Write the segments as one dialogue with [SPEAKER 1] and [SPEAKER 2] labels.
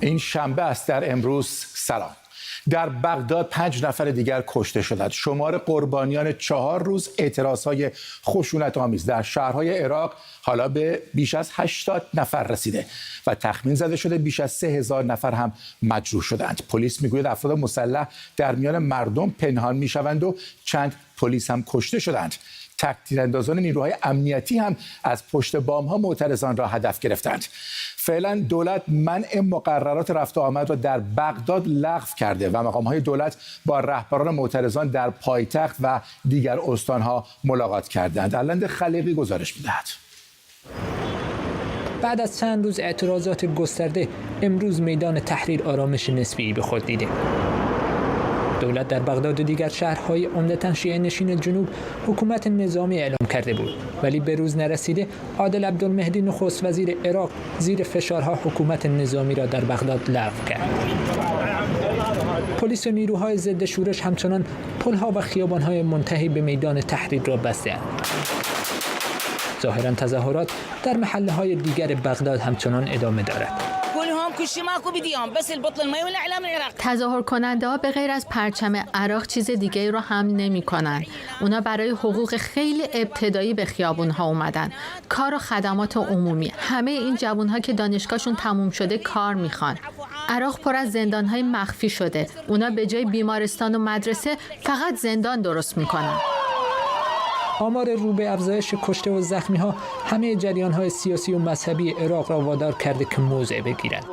[SPEAKER 1] این شنبه است. در امروز سلام. در بغداد 5 نفر دیگر کشته شدند. شمار قربانیان 4 روز اعتراضهای خشونت‌آمیز در شهرهای عراق حالا به بیش از 80 نفر رسیده و تخمین زده شده بیش از 3000 نفر هم مجروح شدند. پلیس میگوید افراد مسلح در میان مردم پنهان میشوند و چند پلیس هم کشته شدند. تک‌تیراندازان نیروهای امنیتی هم از پشت بام‌ها معترضان را هدف گرفتند. فعلا دولت منع مقررات رفت و آمد را در بغداد لغو کرده و مقام‌های دولت با رهبران معترضان در پایتخت و دیگر استان‌ها ملاقات کردند. علند خلیقی گزارش می‌دهد.
[SPEAKER 2] بعد از چند روز اعتراضات گسترده، امروز میدان تحریر آرامش نسبی به خود دیده. دولت در بغداد و دیگر شهرهای عمدتاً شیعه نشین جنوب حکومت نظامی اعلام کرده بود، ولی به روز نرسیده عادل عبدالمهدی نخست وزیر عراق زیر فشارها حکومت نظامی را در بغداد لغو کرد. پلیس و نیروهای ضد شورش همچنان پل‌ها و خیابان‌های منتهی به میدان تحریر را بسته‌اند. ظاهراً تظاهرات در محله‌های دیگر بغداد همچنان ادامه دارد.
[SPEAKER 3] تظاهر کننده ها به غیر از پرچم عراق چیز دیگه رو هم نمی کنن. اونا برای حقوق خیلی ابتدایی به خیابون ها اومدن. کار و خدمات عمومی. همه این جوان ها که دانشگاهشون تموم شده کار میخوان. عراق پر از زندان های مخفی شده. اونا به جای بیمارستان و مدرسه فقط زندان درست میکنن.
[SPEAKER 2] آمار رو به افزایش کشته و زخمی ها همه جریان های سیاسی و مذهبی عراق را وادار کرده که موضع بگیرند.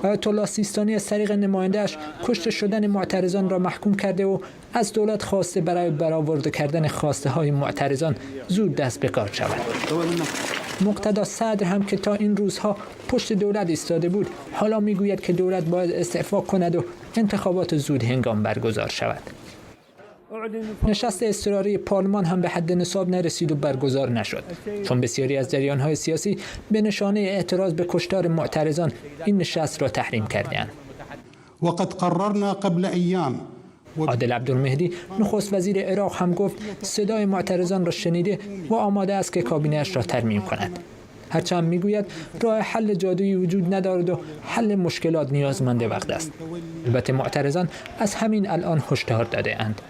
[SPEAKER 2] آیت الله سیستانی از طریق نماینده‌اش کشته شدن معترضان را محکوم کرده و از دولت خواسته برای برآورده کردن خواسته های معترضان زود دست به کار شود. مقتدا صدر هم که تا این روزها پشت دولت ایستاده بود، حالا میگوید که دولت باید استعفا کند و انتخابات زود هنگام برگزار شود. نشست اضطراری پارلمان هم به حد نصاب نرسید و برگزار نشد، چون بسیاری از جریان‌های سیاسی به نشانه اعتراض به کشتار معترضان این نشست را تحریم کردند.
[SPEAKER 4] وقد قررنا قبل ایام.
[SPEAKER 2] عادل عبدالمهدی نخست وزیر عراق هم گفت صدای معترضان را شنیده و آماده است که کابینه‌اش را ترمیم کند. هرچند میگوید راه حل جادویی وجود ندارد و حل مشکلات نیازمند وقت است. البته معترضان از همین الان هشدار داده اند.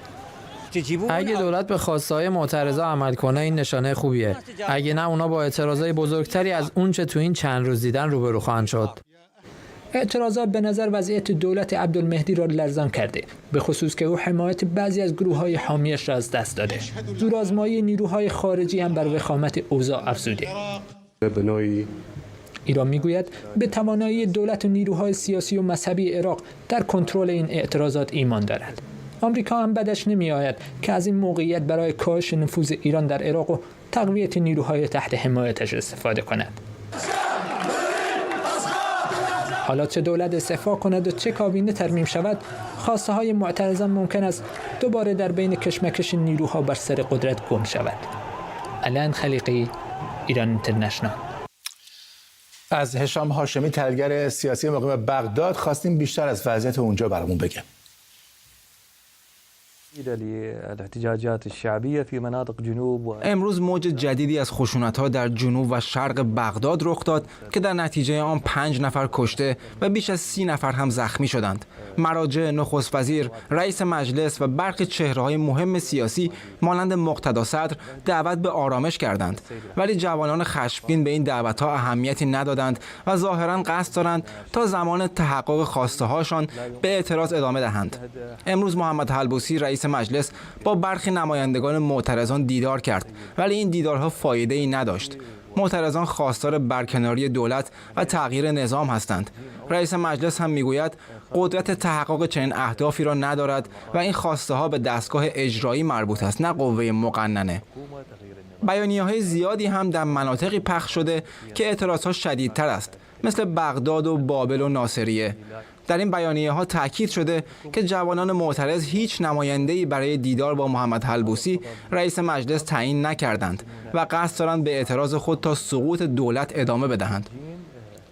[SPEAKER 5] اگه دولت به خواسته‌های معترضا عمل کنه این نشانه خوبیه. اگه نه اونا با اعتراضای بزرگتری از اون چه تو این چند روز دیدن روبرو خواهند شد.
[SPEAKER 2] اعتراضات به نظر وضعیت دولت عبدالمهدی را لرزان کرده، به خصوص که او حمایت بعضی از گروه‌های حامیش را از دست داده. زورآزمایی نیروهای خارجی هم بر وخامت اوضاع افزوده. ایران میگوید به توانایی دولت و نیروهای سیاسی و مذهبی عراق در کنترل این اعتراضات ایمان دارد. آمریکا هم بدش نمی آید که از این موقعیت برای کاهش نفوذ ایران در عراق و تقویت نیروهای تحت حمایتش استفاده کند. حالا چه دولت استعفا کند و چه کابینه ترمیم شود، خواسته های معترضان ممکن است دوباره در بین کشمکش نیروها بر سر قدرت گم شود. علند خلیقی، ایران اینترنشنال.
[SPEAKER 1] از هشام هاشمی تحلیلگر سیاسی مقیم بغداد خواستیم بیشتر از وضعیت اونجا برامون بگه.
[SPEAKER 6] امروز موج جدیدی از خشونت‌ها در جنوب و شرق بغداد رخ داد که در نتیجه آن 5 نفر کشته و بیش از 30 نفر هم زخمی شدند. مراجع، نخست وزیر، رئیس مجلس و برخی چهره‌های مهم سیاسی مانند مقتدا صدر دعوت به آرامش کردند، ولی جوانان خشمگین به این دعوت‌ها اهمیتی ندادند و ظاهراً قصد دارند تا زمان تحقق خواسته‌هاشان به اعتراض ادامه دهند. امروز محمد حلبوسی رئیس مجلس با برخی نمایندگان معترضان دیدار کرد، ولی این دیدارها فایده‌ای نداشت. معترضان خواستار برکناری دولت و تغییر نظام هستند. رئیس مجلس هم میگوید قدرت تحقق چنین اهدافی را ندارد و این خواسته ها به دستگاه اجرایی مربوط است، نه قوه مقننه. بیانیه‌های زیادی هم در مناطقی پخش شده که اعتراضها شدیدتر است، مثل بغداد و بابل و ناصریه. در این بیانیه‌ها تاکید شده که جوانان معترض هیچ نماینده‌ای برای دیدار با محمد حلبوسی رئیس مجلس تعیین نکردند و قصد دارند به اعتراض خود تا سقوط دولت ادامه بدهند.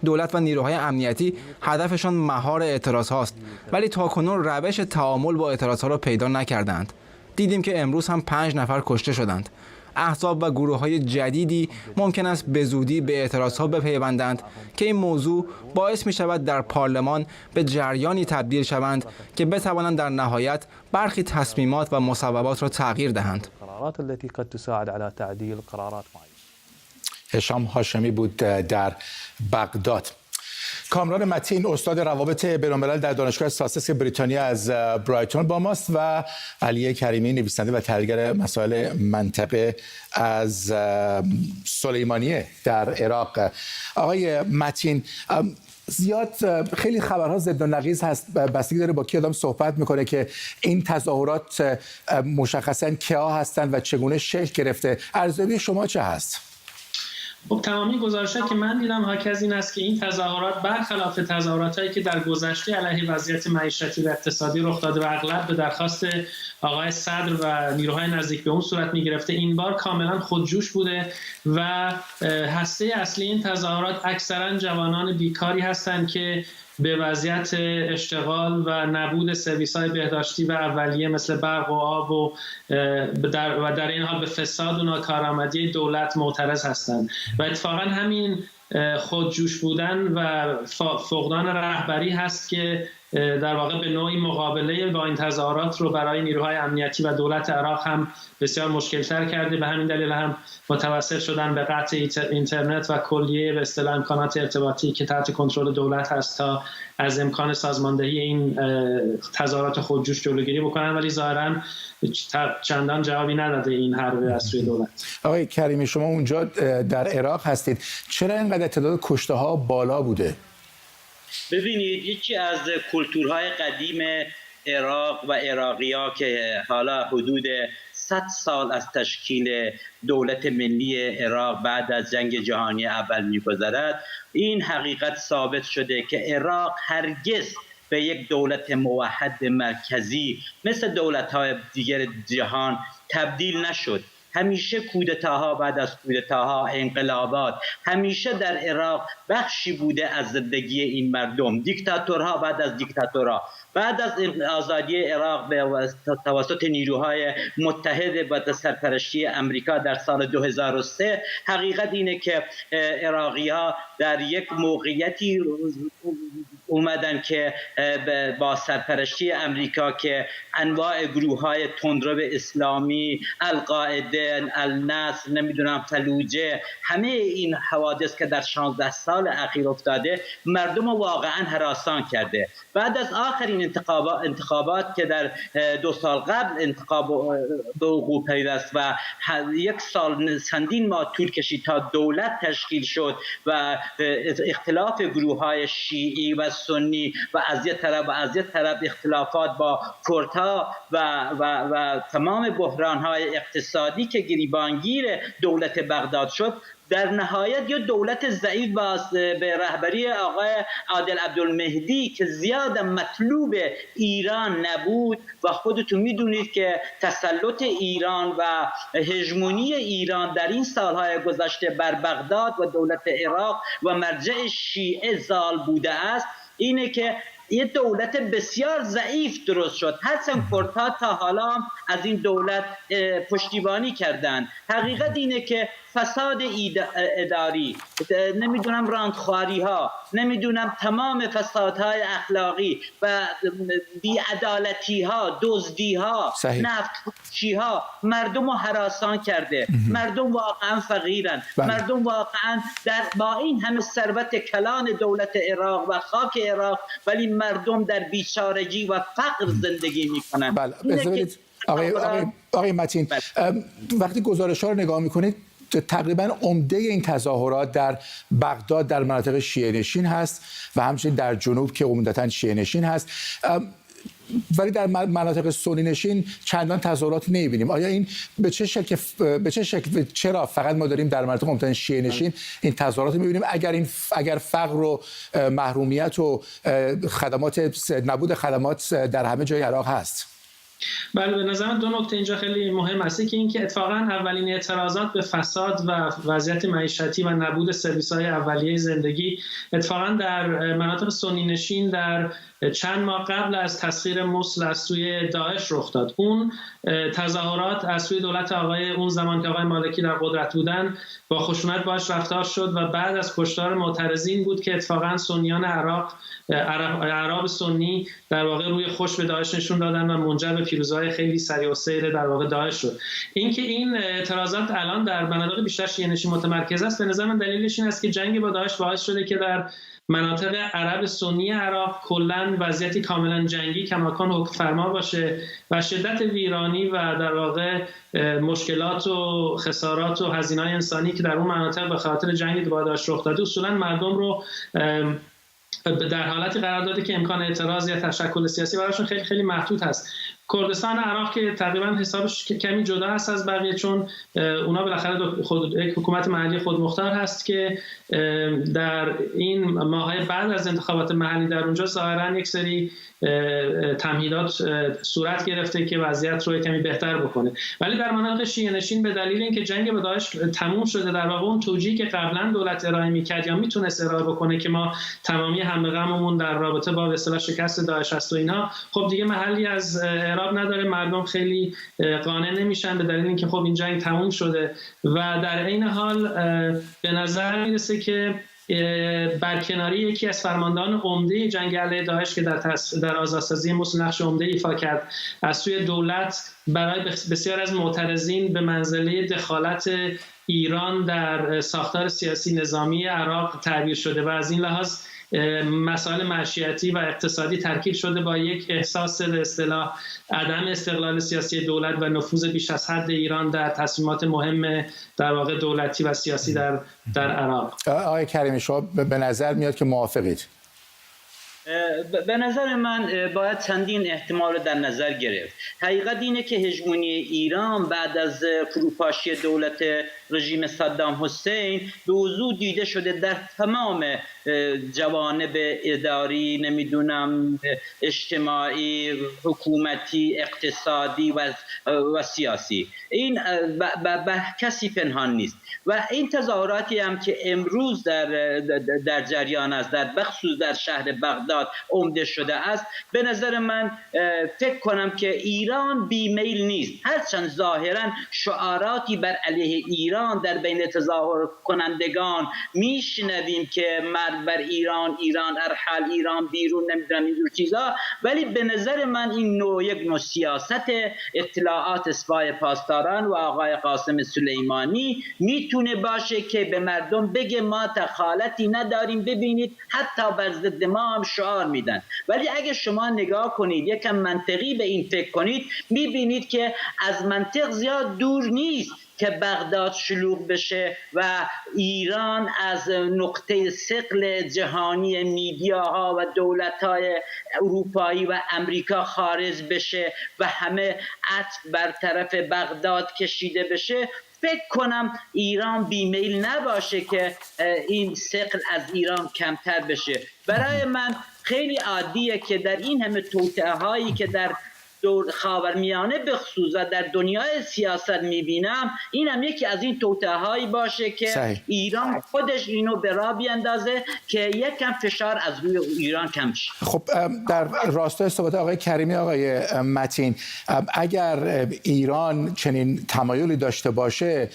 [SPEAKER 6] دولت و نیروهای امنیتی هدفشان مهار اعتراض هاست، ولی تاکنون روش تعامل با اعتراض ها را پیدا نکردند. دیدیم که امروز هم 5 نفر کشته شدند. احزاب و گروه‌های جدیدی ممکن است به زودی به اعتراضها بپیوندند که این موضوع باعث می‌شود در پارلمان به جریانی تبدیل شوند که بتوانند در نهایت برخی تصمیمات و مصوبات را تغییر دهند.
[SPEAKER 1] هشام هاشمی بود در بغداد. کامران متین استاد روابط بین‌الملل در دانشگاه ساسکس بریتانیا از برایتون با ماست و علی کریمی نویسنده و تحلیلگر مسائل منطقه از سلیمانیه در عراق. آقای متین، زیاد خیلی خبرها ضد و نقیض هست، بستگی داره با کی آدم صحبت میکنه که این تظاهرات مشخصاً کیا هستند و چگونه شکل گرفته. ارزیابی شما چه هست؟
[SPEAKER 7] خب تمامی گزارش‌هایی که من دیدم حاکی از این است که این تظاهرات برخلاف تظاهرات‌هایی که در گذشته علیه وضعیت معیشتی و اقتصادی رخ داده و اغلب به درخواست آقای صدر و نیروهای نزدیک به اون صورت می‌گرفته، این بار کاملا خودجوش بوده و هسته اصلی این تظاهرات اکثرا جوانان بیکاری هستند که به وضعیت اشتغال و نبود سرویس‌های بهداشتی و اولیه مثل برق و آب و در این حال به فساد و ناکارآمدی دولت معترض هستند و اتفاقا همین خودجوش بودن و فقدان رهبری هست که در واقع به نوعی مقابله با این تظاهرات رو برای نیروهای امنیتی و دولت عراق هم بسیار مشکل‌تر کرده. به همین دلیل هم متوسل شدن به قطع اینترنت و کلیه به اصطلاح امکانات ارتباطی که تحت کنترل دولت هست تا از امکان سازماندهی این تظاهرات خودجوش جلوگیری بکنن، ولی ظاهراً چندان جوابی نداده این حربه از سوی دولت.
[SPEAKER 1] آقای کریمی، شما اونجا در عراق هستید، چرا اینقدر تعداد کشته‌ها بالا بوده؟
[SPEAKER 8] ببینید، یکی از کلتورهای قدیم عراق و عراقی‌ها که حالا حدود 100 سال از تشکیل دولت ملی عراق بعد از جنگ جهانی اول می‌گذرد، این حقیقت ثابت شده که عراق هرگز به یک دولت موحد مرکزی مثل دولت‌های دیگر جهان تبدیل نشد. همیشه کودتاها بعد از کودتاها، انقلابات، همیشه در عراق بخشی بوده از زندگی این مردم. دیکتاتورها بعد از دیکتاتورها، بعد از آزادی عراق به توسط نیروهای متحد و سرپرستی امریکا در سال 2003، حقیقت اینه که عراقی‌ها در یک موقعیتی اومدن که با سرپرستی امریکا که انواع گروه‌های تندرو اسلامی، القاعده، النصر، نمیدونم فلوجه، همه این حوادث که در 16 سال اخیر افتاده مردم واقعا هراسان کرده. بعد از آخرین انتخابات که در 2 سال قبل انتخاب به وقوع پیوست و 1 سال چندین ماه طول کشید تا دولت تشکیل شد و اختلاف گروه‌های شیعی و سنی و از یک طرف اختلافات با کردها و تمام بحران‌های اقتصادی که گریبانگیر دولت بغداد شد، در نهایت یه دولت ضعیف به رهبری آقای عادل عبدالمهدی که زیاد مطلوب ایران نبود و خودتون میدونید که تسلط ایران و هژمونی ایران در این سالهای گذشته بر بغداد و دولت عراق و مرجع شیعه زال بوده است، اینه که یه دولت بسیار ضعیف درست شد. هرچند کردها تا حالا از این دولت پشتیبانی کردند. حقیقت اینه که فساد اداری، نمیدونم راندخواری ها، نمیدونم تمام فسادهای اخلاقی و بی‌عدالتی ها، دزدی ها، نفت‌فروشی ها مردم رو هراسان کرده. مردم واقعا فقیرن. مردم واقعا با این همه ثروت کلان دولت عراق و خاک عراق، ولی مردم در بیچارگی و فقر زندگی میکنن.
[SPEAKER 1] بله، آقای متین، وقتی گزارش‌ها رو نگاه میکنید تقریبا عمده این تظاهرات در بغداد در مناطق شیعه نشین هست و همچنین در جنوب که عمدتاً شیعه نشین هست، ولی در مناطق سنی نشین چندان تظاهراتی نمی‌بینیم. آیا این به چه شکل چرا فقط ما داریم در مناطق عمدتاً شیعه نشین این تظاهرات می‌بینیم اگر فقر و محرومیت و نبود خدمات در همه جای عراق هست؟
[SPEAKER 7] بله، به نظر من 2 نکته اینجا خیلی مهم است. که اینکه اتفاقا اولین اعتراضات به فساد و وضعیت معیشتی و نبود سرویس‌های اولیه زندگی اتفاقا در مناطق سنی نشین در چند ماه قبل از تسخیر موصل از سوی داعش رخ داد. اون تظاهرات از سوی دولت اون زمان که آقای مالکی در قدرت بودن با خشونت باش رفتار شد و بعد از کشتار معترضین بود که اتفاقا سنیان عرب سنی در واقع روی خوش به داعش نشون دادن و منجر به پیروزی‌های خیلی سریع و سیر در واقع داعش شد. اینکه این اعتراضات الان در مناطق بیشتر شیعه‌نشین متمرکز است، به نظر من دلیلش این است که جنگ با داعش باعث شده که در مناطق عرب سنی عراق کلاً وضعیتی کاملا جنگی کماکان حکم فرما باشه و شدت ویرانی و در واقع مشکلات و خسارات و هزینه‌های انسانی که در اون مناطق به خاطر جنگ با داعش رخ داده اصولاً مردم رو در حالتی قرار داده که امکان اعتراض یا تشکل سیاسی براشون خیلی خیلی محدود هست. کردستان عراق که تقریبا حسابش کمی جدا است از بقیه، چون اونا بالاخره یک حکومت محلی خودمختار هست که در این ماه‌های بعد از انتخابات محلی در اونجا ظاهرا یک سری تمهیدات صورت گرفته که وضعیت رو کمی بهتر بکنه. ولی در مناطق شیعه‌نشین به دلیل اینکه جنگ با داعش تموم شده، در واقع اون توجیهی که قبلا دولت ارائه می‌کرد یا میتونست ارائه بکنه که ما تمامی هم غممون در رابطه با به اصطلاح شکست داعش است و اینا، خب دیگه محلی از اعراب نداره. مردم خیلی قانع نمیشن به دلیل اینکه خب این جنگ تموم شده و در این حال به نظر میرسه که برکناری یکی از فرماندهان عمده جنگ علیه داعش که در آزادسازی موصل نقش عمده ایفا کرد از سوی دولت برای بسیار از معترضین به منزله دخالت ایران در ساختار سیاسی نظامی عراق تعبیر شده و از این لحاظ مسائل معیشتی و اقتصادی ترکیب شده با یک احساس به اصطلاح عدم استقلال سیاسی دولت و نفوذ بیش از حد ایران در تصمیمات مهم در واقع دولتی و سیاسی در عراق.
[SPEAKER 1] آقای کریمی شما به نظر میاد که موافقید؟
[SPEAKER 8] به نظر من باید چندین احتمال در نظر گرفت. حقیقت اینه که هژمونی ایران بعد از فروپاشی دولت رژیم صدام حسین به وضوح دیده شده در تمام جوانب اداری، نمیدونم اجتماعی، حکومتی، اقتصادی و سیاسی. این به کسی پنهان نیست و این تظاهراتی هم که امروز در جریان است، در بخصوص در شهر بغداد عمده شده است، به نظر من فکر کنم که ایران بیمیل نیست، هرچند ظاهرا شعاراتی بر علیه ایران در بین تظاهر کنندگان میشنویم که مرد بر ایران، ایران ارحل، ایران بیرون، نمیدونم اینجور چیزا، ولی به نظر من این یک نوع سیاست اطلاعات سپاه پاسداران و آقای قاسم سلیمانی میتونه باشه که به مردم بگه ما دخالتی نداریم، ببینید حتی بر ضد ما هم شعار میدن. ولی اگه شما نگاه کنید یکم منطقی به این فکر کنید، میبینید که از منطق زیاد دور نیست که بغداد شلوغ بشه و ایران از نقطه ثقل جهانی میدیاها و دولت‌های اروپایی و امریکا خارج بشه و همه عطف بر طرف بغداد کشیده بشه. فکر کنم ایران بیمیل نباشه که این ثقل از ایران کمتر بشه. برای من خیلی عادیه که در این همه توطئه‌هایی که در خاورمیانه به خصوص در دنیای سیاست میبینم، این هم یکی از این توطئه‌هایی باشه که ایران خودش اینو به راه بیندازه که یکم فشار از روی ایران کم شه.
[SPEAKER 1] خب در راستای صحبت آقای کریمی، آقای متین، اگر ایران چنین تمایلی داشته باشه،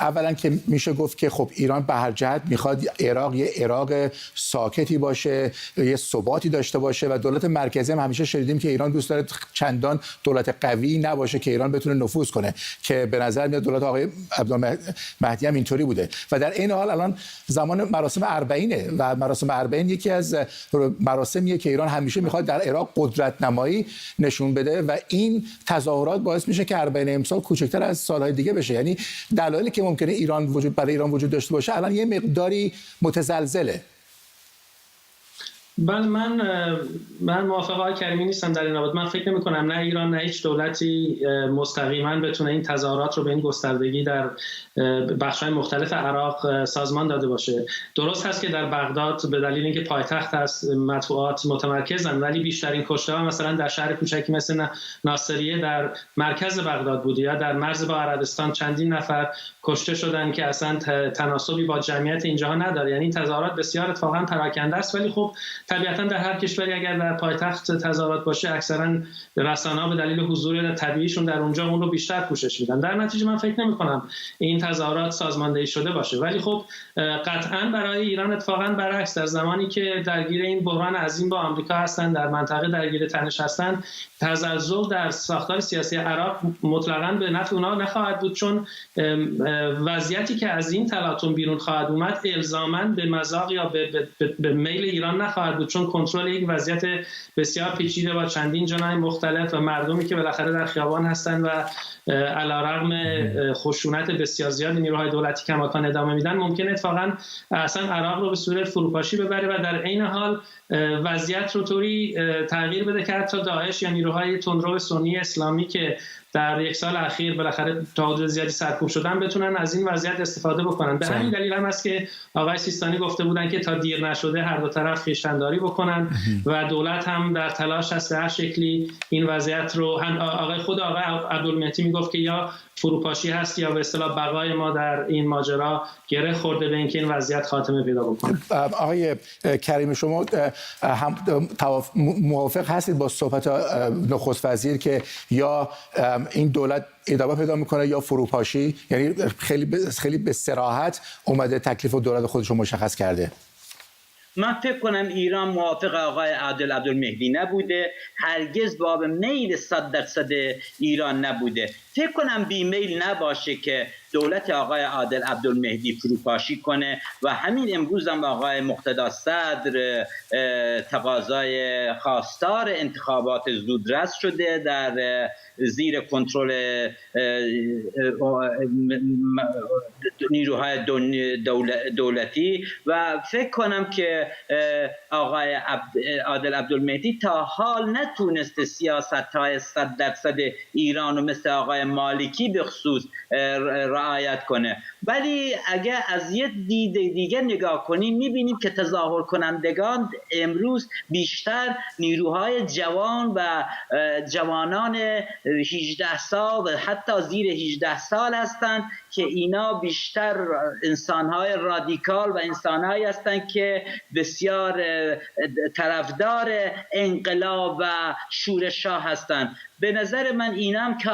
[SPEAKER 1] اولا که میشه گفت که خب ایران به هر جهت میخواد عراق یه عراق ساکتی باشه، یه ثباتی داشته باشه و دولت مرکزی هم همیشه شنیدیم که ایران دوست داره چندان دولت قوی نباشه که ایران بتونه نفوذ کنه، که به نظر میاد دولت آقای عبدالمهدی هم اینطوری بوده. و در این حال الان زمان مراسم اربعینه و مراسم اربعین یکی از مراسمیه که ایران همیشه میخواد در عراق قدرت نمایی نشون بده و این تظاهرات باعث میشه که اربعین امسال کوچکتر از سالهای دیگه بشه. یعنی دلایلی که ممکنه برای ایران وجود داشته باشه الان یه مقداری متزلزله.
[SPEAKER 7] بله، من موافق آقای کریمی نیستم در این بابت. من فکر نمی‌کنم نه ایران نه هیچ دولتی مستقیما بتونه این تظاهرات رو به این گستردگی در بخش‌های مختلف عراق سازمان داده باشه. درست هست که در بغداد به دلیل اینکه پایتخت هست مطبوعات متمرکزن، ولی بیشترین کشته‌ها مثلا در شهر کوچکی مثل ناصریه در مرکز بغداد بوده یا در مرز با عربستان چندین نفر کشته شدن که اصلا تناسبی با جمعیت اینجاها نداره. یعنی این تظاهرات بسیار اتفاقا پراکنده است، ولی خب طبیعتا در هر کشوری اگر در پایتخت تظاهرات باشه اکثرا رسانه‌ها به دلیل حضور طبیعیشون در اونجا اون رو بیشتر پوشش میدن. در نتیجه من فکر نمی‌کنم این تظاهرات سازماندهی شده باشه، ولی خب قطعا برای ایران اتفاقا برعکس، در زمانی که درگیر این بحران عظیم با آمریکا هستند، در منطقه درگیر تنش هستند، تزلزل در ساختار سیاسی عراق مطلقاً به نفع اونها نخواهد بود، چون وضعیتی که از این تلاطم بیرون خواهد اومد الزاماً به مذاق یا به میل ایران نخواهد بود، چون کنترل یک وضعیت بسیار پیچیده با چندین جناح مختلف و مردمی که بالاخره در خیابان هستند و علیرغم خشونت بسیار زیاد نیروهای دولتی کماکان ادامه میدن، ممکنه اتفاقاً اصلا عراق رو به صورت فروپاشی ببره و در عین حال وضعیت رو طوری تغییر بده که حتی داعش یا نیروهای تندرو سنی اسلامی که در یک سال اخیر بالاخره تا حدود زیادی سرکوب شدن بتونن از این وضعیت استفاده بکنن. به همین دلیل هم است که آقای سیستانی گفته بودن که تا دیر نشده هر دو طرف خویشتن‌داری بکنن و دولت هم در تلاش هست به هر شکلی این وضعیت رو، هم خود آقای عبدالمهدی میگفت که یا فروپاشی هست یا به اصطلاح بقای ما در این ماجرا گره خورده به اینکه این وضعیت خاتمه پیدا بکنه.
[SPEAKER 1] آقای کریمی، شما هم موافق هستید با صحبت نخست وزیر که یا این دولت ادامه پیدا میکنه یا فروپاشی؟ یعنی خیلی به صراحت اومده تکلیف و دولت خودش رو مشخص کرده.
[SPEAKER 8] من فکر کنم ایران موافق آقای عادل عبدالمهدی نبوده، هرگز باب میل 100% ایران نبوده. فکر کنم بیمیل نباشه که دولت آقای عادل عبدالمهدی فروپاشی کنه و همین امروز هم آقای مقتدا صدر تقاضای خواستار انتخابات زودرس شده در زیر کنترل نیروهای دولتی و فکر کنم که آقای عادل عبدالمهدی تا حال نتونسته سیاست‌های 100% ایران و مثل آقای مالکی به خصوص رعایت کنه. ولی اگر از یه دید دیگه نگاه کنیم میبینیم که تظاهر کنندگان امروز بیشتر نیروهای جوان و جوانان 18 سال و حتی زیر 18 سال هستند که اینا بیشتر انسانهای رادیکال و انسانهایی هستند که بسیار طرفدار انقلاب و شورش ها هستند. به نظر من اینم که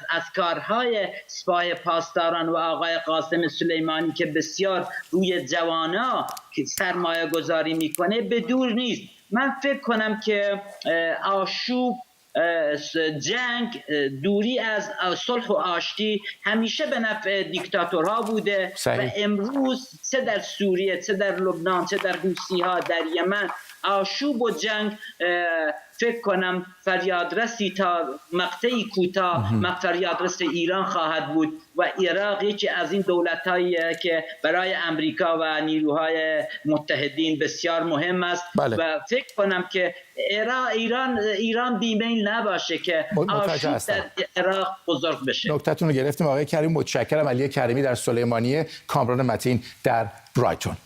[SPEAKER 8] از کارهای سپاه پاسداران و آقای قاسم سلیمانی که بسیار روی جوانا سرمایه گذاری میکنه به دور نیست. من فکر کنم که آشوب، جنگ، دوری از صلح و آشتی همیشه به نفع دیکتاتورها بوده و امروز چه در سوریه، چه در لبنان، چه در حوثی‌ها، در یمن، آشوب و جنگ فکر کنم فریادرسی تا مقطعی کوتاه فریادرس ایران خواهد بود و عراق یکی از این دولت‌هایی که برای امریکا و نیروهای متحدین بسیار مهم است.
[SPEAKER 1] بله.
[SPEAKER 8] و فکر کنم که ایران بیمیل نباشه که آشوب در عراق بزرگ بشه.
[SPEAKER 1] نکته‌تون رو گرفتیم آقای کریم. متشکرم. علی کریمی در سلیمانیه، کامران متین در برایتون.